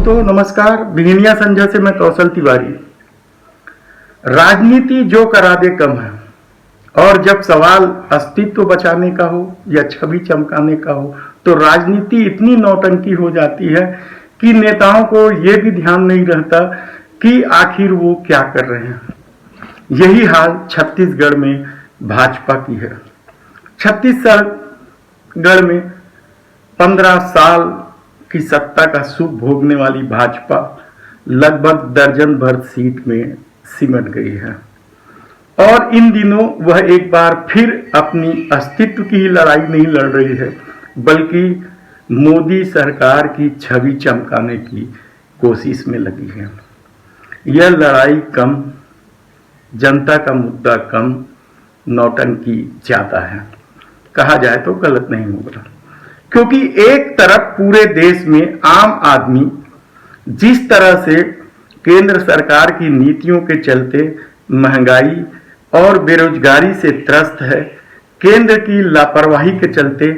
दोस्तों नमस्कार। बिहनिया संझा से मैं कौशल तिवारी। राजनीति जो करा दे कम है, और जब सवाल अस्तित्व बचाने का हो या छवि चमकाने का हो तो राजनीति इतनी नौटंकी हो जाती है कि नेताओं को यह भी ध्यान नहीं रहता कि आखिर वो क्या कर रहे हैं। यही हाल छत्तीसगढ़ में भाजपा की है। छत्तीसगढ़ में 15 साल की सत्ता का सुख भोगने वाली भाजपा लगभग दर्जन भर सीट में सिमट गई है और इन दिनों वह एक बार फिर अपनी अस्तित्व की ही लड़ाई नहीं लड़ रही है, बल्कि मोदी सरकार की छवि चमकाने की कोशिश में लगी है। यह लड़ाई कम, जनता का मुद्दा कम, नौटंकी ज्यादा है, कहा जाए तो गलत नहीं होगा। क्योंकि एक तरफ पूरे देश में आम आदमी जिस तरह से केंद्र सरकार की नीतियों के चलते महंगाई और बेरोजगारी से त्रस्त है, केंद्र की लापरवाही के चलते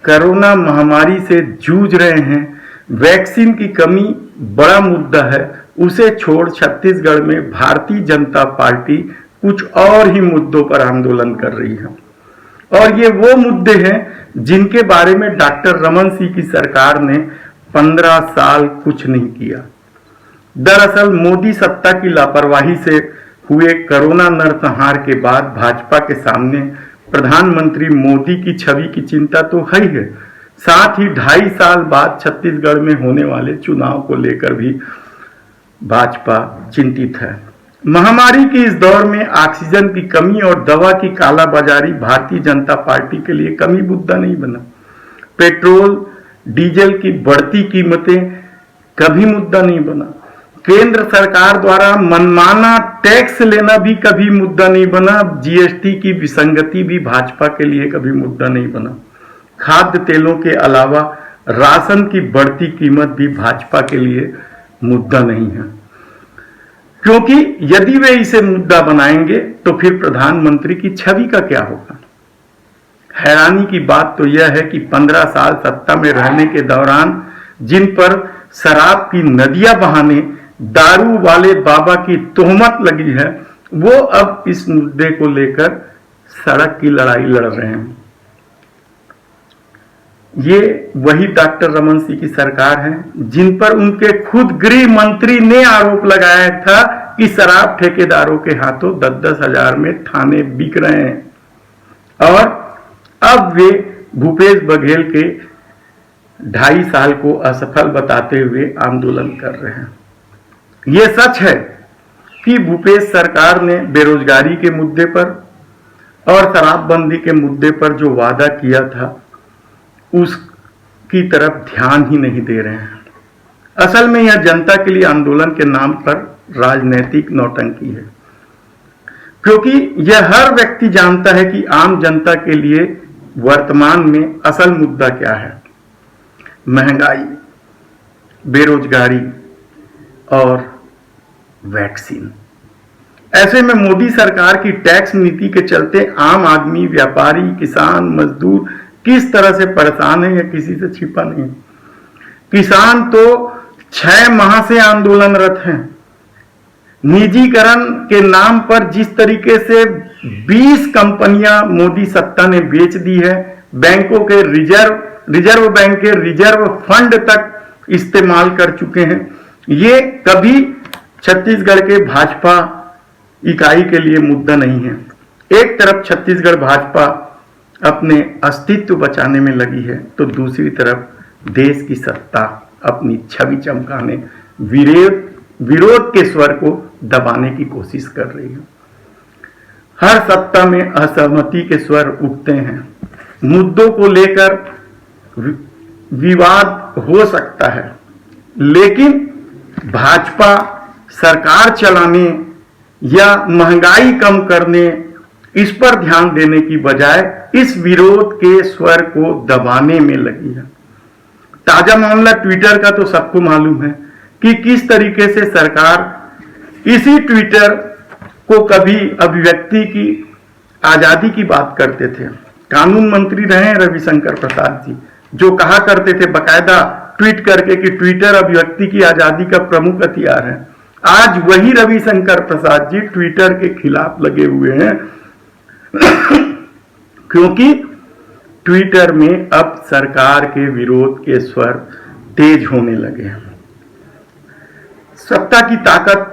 कोरोना महामारी से जूझ रहे हैं, वैक्सीन की कमी बड़ा मुद्दा है, उसे छोड़ छत्तीसगढ़ में भारतीय जनता पार्टी कुछ और ही मुद्दों पर आंदोलन कर रही है। और ये वो मुद्दे हैं जिनके बारे में डॉक्टर रमन सिंह की सरकार ने 15 साल कुछ नहीं किया। दरअसल मोदी सत्ता की लापरवाही से हुए कोरोना नरसंहार के बाद भाजपा के सामने प्रधानमंत्री मोदी की छवि की चिंता तो है ही है, साथ ही 2.5 साल बाद छत्तीसगढ़ में होने वाले चुनाव को लेकर भी भाजपा चिंतित है। महामारी के इस दौर में ऑक्सीजन की कमी और दवा की कालाबाजारी भारतीय जनता पार्टी के लिए कमी मुद्दा नहीं बना। पेट्रोल डीजल की बढ़ती कीमतें कभी मुद्दा नहीं बना। केंद्र सरकार द्वारा मनमाना टैक्स लेना भी कभी मुद्दा नहीं बना। जीएसटी की विसंगति भी भाजपा के लिए कभी मुद्दा नहीं बना। खाद्य तेलों के अलावा राशन की बढ़ती कीमत भी भाजपा के लिए मुद्दा नहीं है, क्योंकि यदि वे इसे मुद्दा बनाएंगे तो फिर प्रधानमंत्री की छवि का क्या होगा। हैरानी की बात तो यह है कि 15 साल सत्ता में रहने के दौरान जिन पर शराब की नदियां बहाने दारू वाले बाबा की तोहमत लगी है, वो अब इस मुद्दे को लेकर सड़क की लड़ाई लड़ रहे हैं। ये वही डॉक्टर रमन सिंह की सरकार है जिन पर उनके खुद गृह मंत्री ने आरोप लगाया था कि शराब ठेकेदारों के हाथों 10-10 हजार में थाने बिक रहे हैं, और अब वे भूपेश बघेल के 2.5 साल को असफल बताते हुए आंदोलन कर रहे हैं। यह सच है कि भूपेश सरकार ने बेरोजगारी के मुद्दे पर और शराबबंदी के मुद्दे पर जो वादा किया था उसकी तरफ ध्यान ही नहीं दे रहे हैं। असल में यह जनता के लिए आंदोलन के नाम पर राजनीतिक नौटंकी है, क्योंकि यह हर व्यक्ति जानता है कि आम जनता के लिए वर्तमान में असल मुद्दा क्या है। महंगाई, बेरोजगारी और वैक्सीन। ऐसे में मोदी सरकार की टैक्स नीति के चलते आम आदमी, व्यापारी, किसान, मजदूर किस तरह से परेशान है, यह किसी से छिपा नहीं। किसान तो 6 माह से आंदोलनरत हैं। निजीकरण के नाम पर जिस तरीके से 20 कंपनियां मोदी सत्ता ने बेच दी है, बैंकों के रिजर्व बैंक के रिजर्व फंड तक इस्तेमाल कर चुके हैं, ये कभी छत्तीसगढ़ के भाजपा इकाई के लिए मुद्दा नहीं है। एक तरफ छत्तीसगढ़ भाजपा अपने अस्तित्व बचाने में लगी है, तो दूसरी तरफ देश की सत्ता अपनी छवि चमकाने, विरोध के स्वर को दबाने की कोशिश कर रही है। हर सत्ता में असहमति के स्वर उठते हैं। मुद्दों को लेकर विवाद हो सकता है, लेकिन भाजपा सरकार चलाने या महंगाई कम करने, इस पर ध्यान देने की बजाय इस विरोध के स्वर को दबाने में लगी है। ताजा मामला ट्विटर का तो सबको मालूम है कि किस तरीके से सरकार इसी ट्विटर को कभी अभिव्यक्ति की आजादी की बात करते थे। कानून मंत्री रहे रविशंकर प्रसाद जी, जो कहा करते थे बकायदा ट्वीट करके कि ट्विटर अभिव्यक्ति की आजादी का प्रमुख हथियार है। आज वही रविशंकर प्रसाद जी ट्विटर के खिलाफ लगे हुए हैं क्योंकि ट्विटर में अब सरकार के विरोध के स्वर तेज होने लगे हैं। सत्ता की ताकत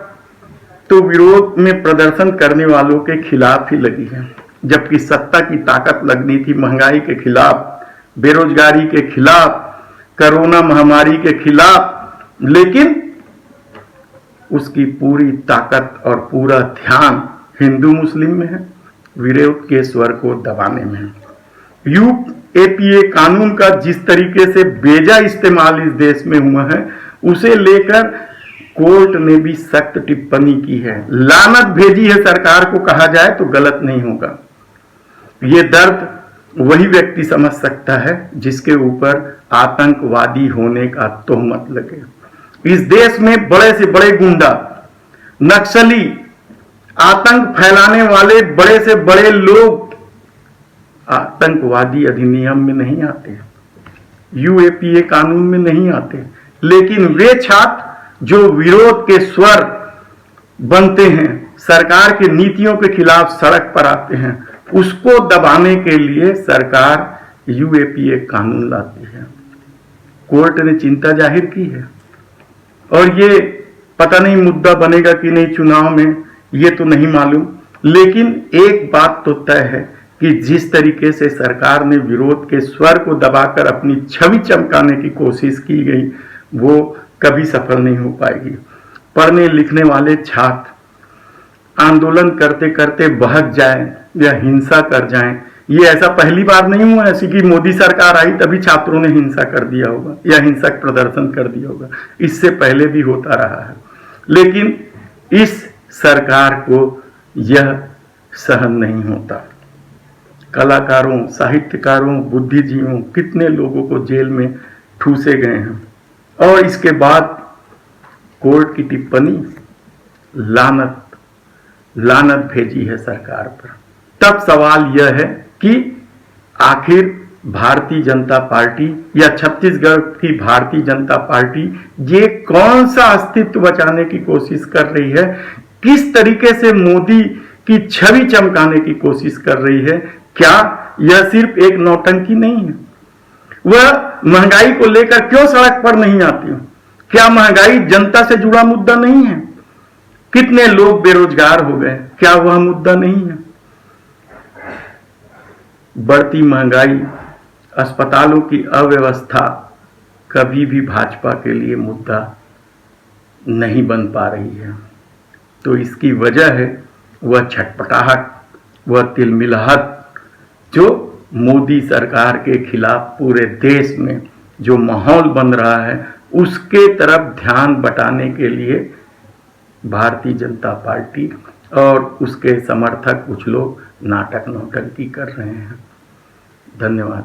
तो विरोध में प्रदर्शन करने वालों के खिलाफ ही लगी है, जबकि सत्ता की ताकत लगनी थी महंगाई के खिलाफ, बेरोजगारी के खिलाफ, कोरोना महामारी के खिलाफ, लेकिन उसकी पूरी ताकत और पूरा ध्यान हिंदू मुस्लिम में है, विरोध के स्वर को दबाने में है। यूएपीए कानून का जिस तरीके से बेजा इस्तेमाल इस देश में हुआ है, उसे लेकर कोर्ट ने भी सख्त टिप्पणी की है। लानत भेजी है सरकार को कहा जाए तो गलत नहीं होगा। ये दर्द वही व्यक्ति समझ सकता है जिसके ऊपर आतंकवादी होने का तोहमत लगे। इस देश में बड़े से बड़े गुंडा, नक्सली, आतंक फैलाने वाले बड़े से बड़े लोग आतंकवादी अधिनियम में नहीं आते, यूएपीए कानून में नहीं आते, लेकिन वे छात्र जो विरोध के स्वर बनते हैं, सरकार की नीतियों के खिलाफ सड़क पर आते हैं, उसको दबाने के लिए सरकार यूएपीए कानून लाती है। कोर्ट ने चिंता जाहिर की है और ये पता नहीं मुद्दा बनेगा कि नहीं चुनाव में, ये तो नहीं मालूम, लेकिन एक बात तो तय है कि जिस तरीके से सरकार ने विरोध के स्वर को दबाकर अपनी छवि चमकाने की कोशिश की गई, वो कभी सफल नहीं हो पाएगी। पढ़ने लिखने वाले छात्र आंदोलन करते करते बहक जाएं या हिंसा कर जाएं, ये ऐसा पहली बार नहीं हुआ ऐसी कि मोदी सरकार आई तभी छात्रों ने हिंसा कर दिया होगा या हिंसक प्रदर्शन कर दिया होगा। इससे पहले भी होता रहा है, लेकिन इस सरकार को यह सहन नहीं होता। कलाकारों, साहित्यकारों, बुद्धिजीवियों, कितने लोगों को जेल में ठूसे गए हैं और इसके बाद कोर्ट की टिप्पणी, लानत भेजी है सरकार पर। तब सवाल यह है कि आखिर भारतीय जनता पार्टी या छत्तीसगढ़ की भारतीय जनता पार्टी ये कौन सा अस्तित्व बचाने की कोशिश कर रही है, किस तरीके से मोदी की छवि चमकाने की कोशिश कर रही है। क्या यह सिर्फ एक नौटंकी नहीं है? वह महंगाई को लेकर क्यों सड़क पर नहीं आती? क्या महंगाई जनता से जुड़ा मुद्दा नहीं है? कितने लोग बेरोजगार हो गए, क्या वह मुद्दा नहीं है? बढ़ती महंगाई, अस्पतालों की अव्यवस्था कभी भी भाजपा के लिए मुद्दा नहीं बन पा रही है। तो इसकी वजह है वह छटपटाहट, वह तिलमिलाहट जो मोदी सरकार के खिलाफ पूरे देश में जो माहौल बन रहा है, उसके तरफ ध्यान बटाने के लिए भारतीय जनता पार्टी और उसके समर्थक कुछ लोग नाटक नौटंकी कर रहे हैं। धन्यवाद।